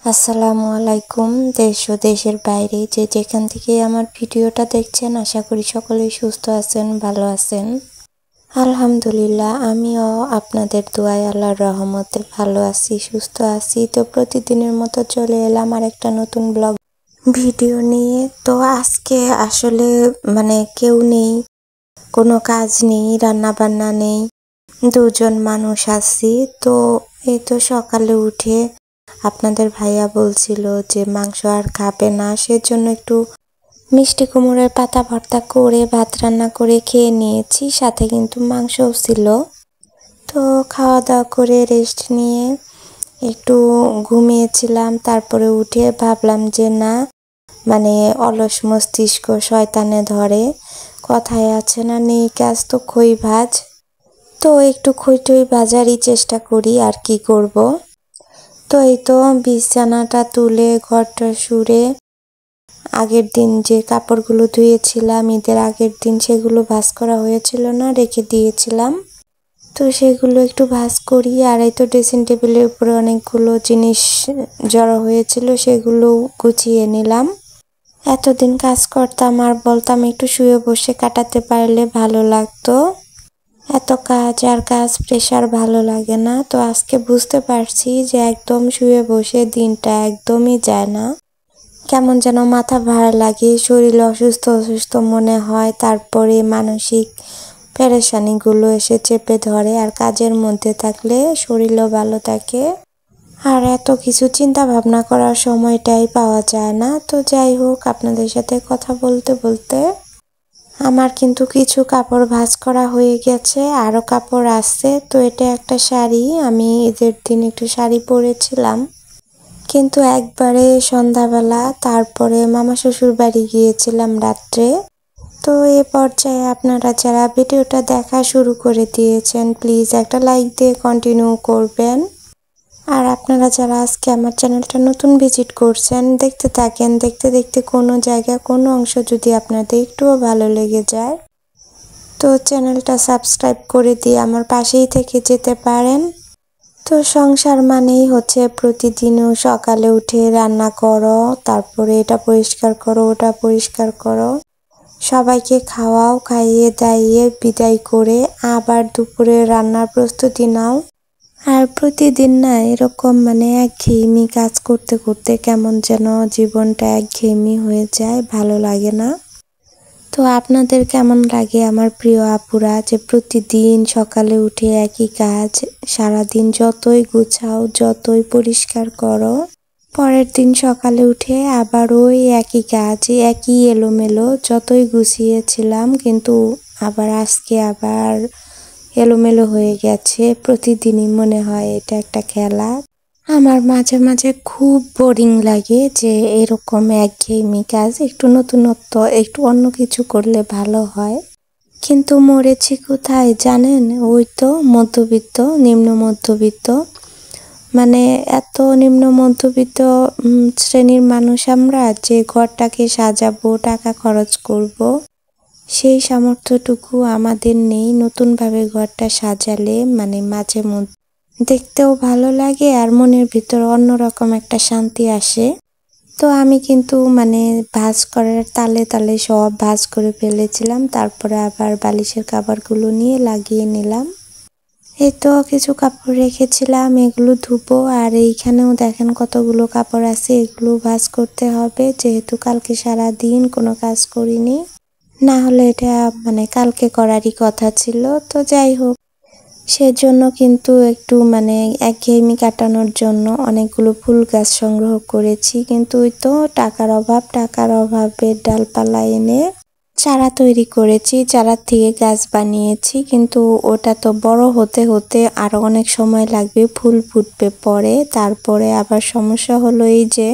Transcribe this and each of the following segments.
আসসালামু আলাইকুম। দেশ ও দেশের বাইরে যে যেখান থেকে আমার ভিডিওটা দেখছেন, আশা করি সকলেই সুস্থ আছেন, ভালো আছেন। আলহামদুলিল্লাহ, আমিও আপনাদের দোয়ায় আল্লাহর রহমতে ভালো আছি, সুস্থ আছি। তো প্রতিদিনের মতো চলে এলাম আর একটা নতুন ব্লগ ভিডিও নিয়ে। তো আজকে আসলে কেউ নেই, কোনো কাজ নেই, রান্না বান্না নেই, দুজন মানুষ আছি। তো এই তো সকালে উঠে আপনাদের ভাইয়া বলছিল যে মাংস আর খাবে না, সেজন্য একটু মিষ্টি কুমড়োর পাতা ভর্তা করে ভাত রান্না করে খেয়ে নিয়েছি, সাথে কিন্তু মাংসও ছিল। তো খাওয়া দাওয়া করে রেস্ট নিয়ে একটু ঘুমিয়েছিলাম। তারপরে উঠে ভাবলাম যে না, অলস মস্তিষ্ক শয়তানে ধরে, কথায় আছে না, নেই কাজ তো খই ভাজ। তো একটু খই টই ভাজারই চেষ্টা করি, আর কি করব। তো এই তো বিছানাটা তুলে ঘরটা সুরে আগের দিন যে কাপড়গুলো ধুয়েছিলাম ঈদের আগের দিন, সেগুলো ভাঁজ করা হয়েছিল না, রেখে দিয়েছিলাম। তো সেগুলো একটু ভাঁজ করি। আর এই তো ড্রেসিং টেবিলের উপরে অনেকগুলো জিনিস জড়ো হয়েছিল, সেগুলো গুছিয়ে নিলাম। এতদিন কাজ করতাম আর বলতাম একটু শুয়ে বসে কাটাতে পারলে ভালো লাগতো, এত কাজ আর কাজ প্রেশার ভালো লাগে না। তো আজকে বুঝতে পারছি যে একদম শুয়ে বসে দিনটা একদমই যায় না, কেমন যেন মাথা ভার লাগে, শরীর অসুস্থ অসুস্থ মনে হয়, তারপরে মানসিক পেরেশানিগুলো এসে চেপে ধরে। আর কাজের মধ্যে থাকলে শরীরও ভালো থাকে, আর এত কিছু চিন্তা ভাবনা করার সময়টাই পাওয়া যায় না। তো যাই হোক, আপনাদের সাথে কথা বলতে বলতে আমার কিন্তু কিছু কাপড় ভাঁজ করা হয়ে গেছে, আরও কাপড় আসছে। তো এটা একটা শাড়ি, আমি ঈদের দিন একটু শাড়ি পরেছিলাম, কিন্তু একবারে সন্ধ্যাবেলা, তারপরে মামা শ্বশুর বাড়ি গিয়েছিলাম রাত্রে। তো এ পর্যায়ে আপনারা যারা ভিডিওটা দেখা শুরু করে দিয়েছেন, প্লিজ একটা লাইক দিয়ে কন্টিনিউ করবেন। আর আপনারা যারা আজকে আমার চ্যানেলটা নতুন ভিজিট করছেন, দেখতে থাকেন, দেখতে দেখতে কোনো জায়গা কোনো অংশ যদি আপনাদের একটুও ভালো লেগে যায়, তো চ্যানেলটা সাবস্ক্রাইব করে দিয়ে আমার পাশেই থেকে যেতে পারেন। তো সংসার মানেই হচ্ছে প্রতিদিনও সকালে উঠে রান্না করো, তারপরে এটা পরিষ্কার করো, ওটা পরিষ্কার করো, সবাইকে খাওয়াও, খাইয়ে দাইয়ে বিদায় করে আবার দুপুরে রান্নার প্রস্তুতি নাও। আর প্রতিদিন না এরকম একঘেয়েমি কাজ করতে করতে কেমন যেন জীবনটা একঘেয়েমি হয়ে যায়, ভালো লাগে না। তো আপনাদের কেমন লাগে আমার প্রিয় আপুরা, যে প্রতিদিন সকালে উঠে একই কাজ, সারাদিন যতই গুছাও যতই পরিষ্কার করো, পরের দিন সকালে উঠে আবার ওই একই কাজ, একই এলোমেলো, যতই গুছিয়েছিলাম কিন্তু আবার আজকে আবার এলোমেলো হয়ে গেছে। প্রতিদিনই মনে হয় এটা একটা খেলা। আমার মাঝে মাঝে খুব বোরিং লাগে যে এরকম একঘেয়েমি কাজ, একটু নতুনত্ব, একটু অন্য কিছু করলে ভালো হয়। কিন্তু মরেছি কোথায় জানেন? ওই তো মধ্যবিত্ত, নিম্ন মধ্যবিত্ত, এত নিম্ন মধ্যবিত্ত শ্রেণীর মানুষ আমরা, যে ঘরটাকে সাজাবো, টাকা খরচ করব, সেই সামর্থ্যটুকু আমাদের নেই। নতুনভাবে ঘরটা সাজালে মাঝে মধ্যে দেখতেও ভালো লাগে আর মনের ভিতর অন্যরকম একটা শান্তি আসে। তো আমি কিন্তু ভাঁজ করার তালে তালে সব ভাঁজ করে ফেলেছিলাম, তারপরে আবার বালিশের কাভারগুলো নিয়ে লাগিয়ে নিলাম। এই তো কিছু কাপড় রেখেছিলাম, এগুলো ধুবো। আর এইখানেও দেখেন কতগুলো কাপড় আছে, এগুলো ভাঁজ করতে হবে, যেহেতু কালকে সারা দিন কোনো কাজ করিনি, না হলে এটা কালকে করারই কথা ছিল। তো যাই হোক, সেজন্য কিন্তু একটু একঘেয়েমি কাটানোর জন্য অনেকগুলো ফুল গাছ সংগ্রহ করেছি, কিন্তু ওই তো টাকার অভাবে ডালপালা এনে চারা তৈরি করেছি, চারার থেকে গাছ বানিয়েছি, কিন্তু ওটা তো বড় হতে হতে আরো অনেক সময় লাগবে, ফুল ফুটবে পরে। তারপরে আবার সমস্যা হলো এই যে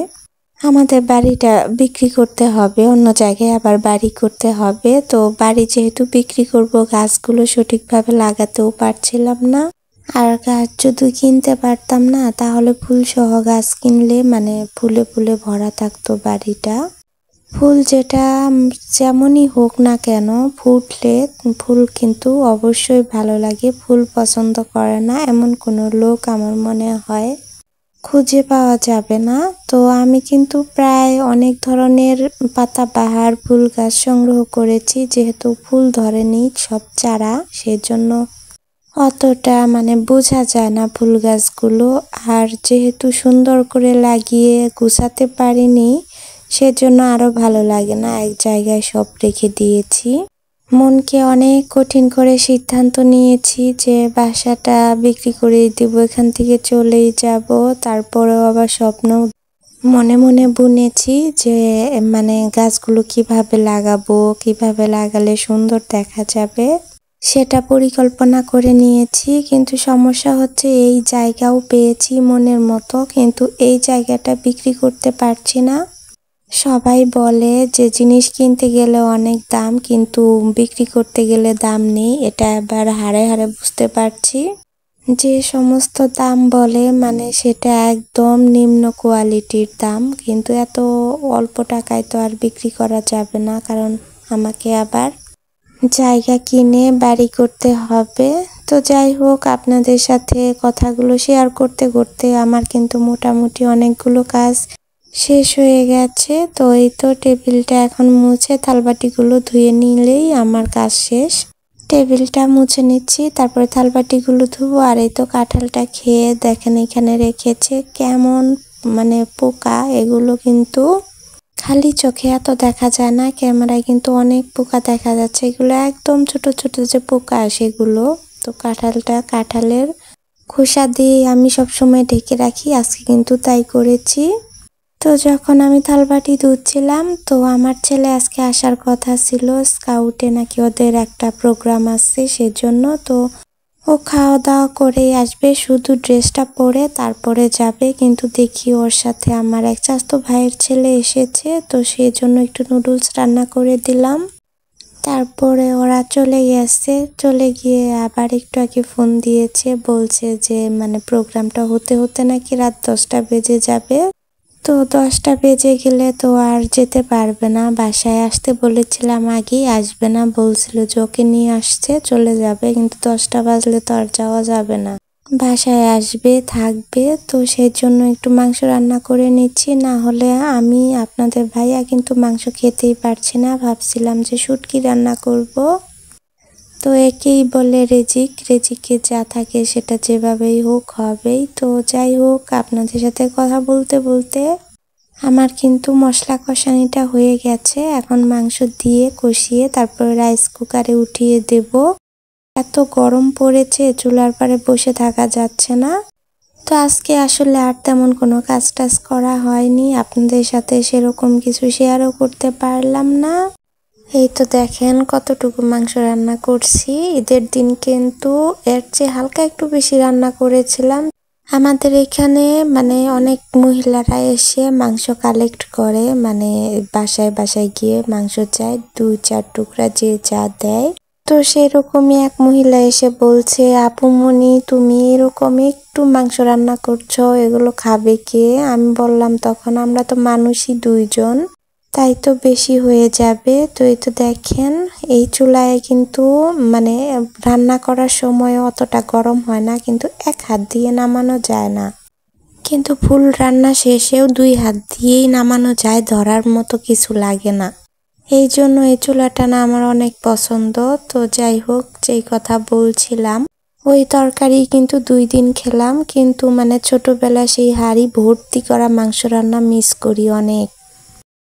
আমাদের বাড়িটা বিক্রি করতে হবে, অন্য জায়গায় আবার বাড়ি করতে হবে। তো বাড়ি যেহেতু বিক্রি করব, গাছগুলো সঠিকভাবে লাগাতেও পারছিলাম না। আর গাছ যদি কিনতে পারতাম না, তাহলে ফুল সহ গাছ কিনলে ফুলে ফুলে ভরা থাকতো বাড়িটা। ফুল যেটা যেমনই হোক না কেন, ফুটলে ফুল কিন্তু অবশ্যই ভালো লাগে। ফুল পছন্দ করে না এমন কোনো লোক আমার মনে হয় খুঁজে পাওয়া যাবে না। তো আমি কিন্তু প্রায় অনেক ধরনের পাতাবাহার ফুল গাছ সংগ্রহ করেছি, যেহেতু ফুল ধরেনি সব চারা, সেজন্য অতটা বোঝা যায় না ফুল গাছগুলো। আর যেহেতু সুন্দর করে লাগিয়ে গুছাতে পারিনি, সেজন্য আরো ভালো লাগে না, এক জায়গায় সব রেখে দিয়েছি। মনকে অনেক কঠিন করে সিদ্ধান্ত নিয়েছি যে বাসাটা বিক্রি করে দিব, এখান থেকে চলেই যাব। তারপরেও আবার স্বপ্ন মনে মনে বুনেছি যে গাছগুলো কিভাবে লাগাবো, কিভাবে লাগালে সুন্দর দেখা যাবে, সেটা পরিকল্পনা করে নিয়েছি। কিন্তু সমস্যা হচ্ছে এই জায়গাও পেয়েছি মনের মতো, কিন্তু এই জায়গাটা বিক্রি করতে পারছি না। সবাই বলে যে জিনিস কিনতে গেলে অনেক দাম, কিন্তু বিক্রি করতে গেলে দাম নেই। এটা এবার হাড়ে হাড়ে বুঝতে পারছি। যে সমস্ত দাম বলে সেটা একদম নিম্ন কোয়ালিটির দাম, কিন্তু এত অল্প টাকায় তো আর বিক্রি করা যাবে না, কারণ আমাকে আবার জায়গা কিনে বাড়ি করতে হবে। তো যাই হোক, আপনাদের সাথে কথাগুলো শেয়ার করতে করতে আমার কিন্তু মোটামুটি অনেকগুলো কাজ শেষ হয়ে গেছে। তো এই তো টেবিলটা এখন মুছে থালবাটিগুলো ধুয়ে নিলেই আমার কাজ শেষ। টেবিলটা মুছে নিচ্ছি, তারপরে থালবাটিগুলো ধুবো। আর এই তো কাঁঠালটা খেয়ে দেখেন এখানে রেখেছে কেমন পোকা। এগুলো কিন্তু খালি চোখে এত দেখা যায় না, ক্যামেরায় কিন্তু অনেক পোকা দেখা যাচ্ছে। এগুলো একদম ছোট ছোট যে পোকা সেগুলো। তো কাঁঠালের খোসা দিয়ে আমি সবসময় ঢেকে রাখি, আজকে কিন্তু তাই করেছি। তো যখন আমি থালবাটি ধুচ্ছিলাম, তো আমার ছেলে আজকে আসার কথা ছিল, স্কাউটে নাকি ওদের একটা প্রোগ্রাম আছে, সেজন্য তো ও খাওয়া দাওয়া করে আসবে, শুধু ড্রেসটা পরে তারপরে যাবে। কিন্তু দেখি ওর সাথে আমার এক চাচাতো ভাইয়ের ছেলে এসেছে, তো সেই জন্য একটু নুডলস রান্না করে দিলাম। তারপরে ওরা চলে গেছে, চলে গিয়ে আবার একটু আগে ফোন দিয়েছে, বলছে যে প্রোগ্রামটা হতে হতে নাকি রাত 10টা বেজে যাবে। তো 10টা বেজে গেলে তো আর যেতে পারবে না, বাসায় আসতে বলেছিলাম, আগেই আসবে না বলছিল যে ওকে নিয়ে আসছে চলে যাবে, কিন্তু 10টা বাজলে তো আর যাওয়া যাবে না, বাসায় আসবে থাকবে। তো সেই জন্য একটু মাংস রান্না করে নিচ্ছি, না হলে আমি আপনাদের ভাইয়া কিন্তু মাংস খেতেই পারছি না। ভাবছিলাম যে শুটকি রান্না করব। তো একেই বলে রেজিক, রেজিকে যা থাকে সেটা যেভাবেই হোক হবেই। তো যাই হোক, আপনাদের সাথে কথা বলতে বলতে আমার কিন্তু মশলা কষানিটা হয়ে গেছে। এখন মাংস দিয়ে কষিয়ে তারপরে রাইস কুকারে উঠিয়ে দেব। এত গরম পড়েছে, চুলার পাড়ে বসে থাকা যাচ্ছে না। তো আজকে আসলে আর তেমন কোনো কাজ টাজ করা হয়নি, আপনাদের সাথে সেরকম কিছু শেয়ারও করতে পারলাম না। এই তো দেখেন কতটুকু মাংস রান্না করছি। ঈদের দিন কিন্তু এর চেয়ে হালকা একটু বেশি রান্না করেছিলাম। আমাদের এখানে অনেক মহিলারা এসে মাংস কালেক্ট করে, বাসায় বাসায় গিয়ে মাংস চায়, 2-4 টুকরা যে যা দেয়। তো সেরকমই এক মহিলা এসে বলছে, আপুমনি তুমি এরকম একটু মাংস রান্না করছো, এগুলো খাবে কে? আমি বললাম তখন আমরা তো মানুষই 2 জন, তাই তো বেশি হয়ে যাবে। তো এই তো দেখেন এই চুলায় কিন্তু রান্না করার সময় অতটা গরম হয় না, কিন্তু এক হাত দিয়ে নামানো যায় না, কিন্তু ফুল রান্না শেষেও 2 হাত দিয়েই নামানো যায়, ধরার মতো কিছু লাগে না। এই জন্য এই চুলাটা না আমার অনেক পছন্দ। তো যাই হোক, যেই কথা বলছিলাম, ওই তরকারি কিন্তু 2 দিন খেলাম, কিন্তু ছোটবেলা সেই হাঁড়ি ভর্তি করা মাংস রান্না মিস করি অনেক।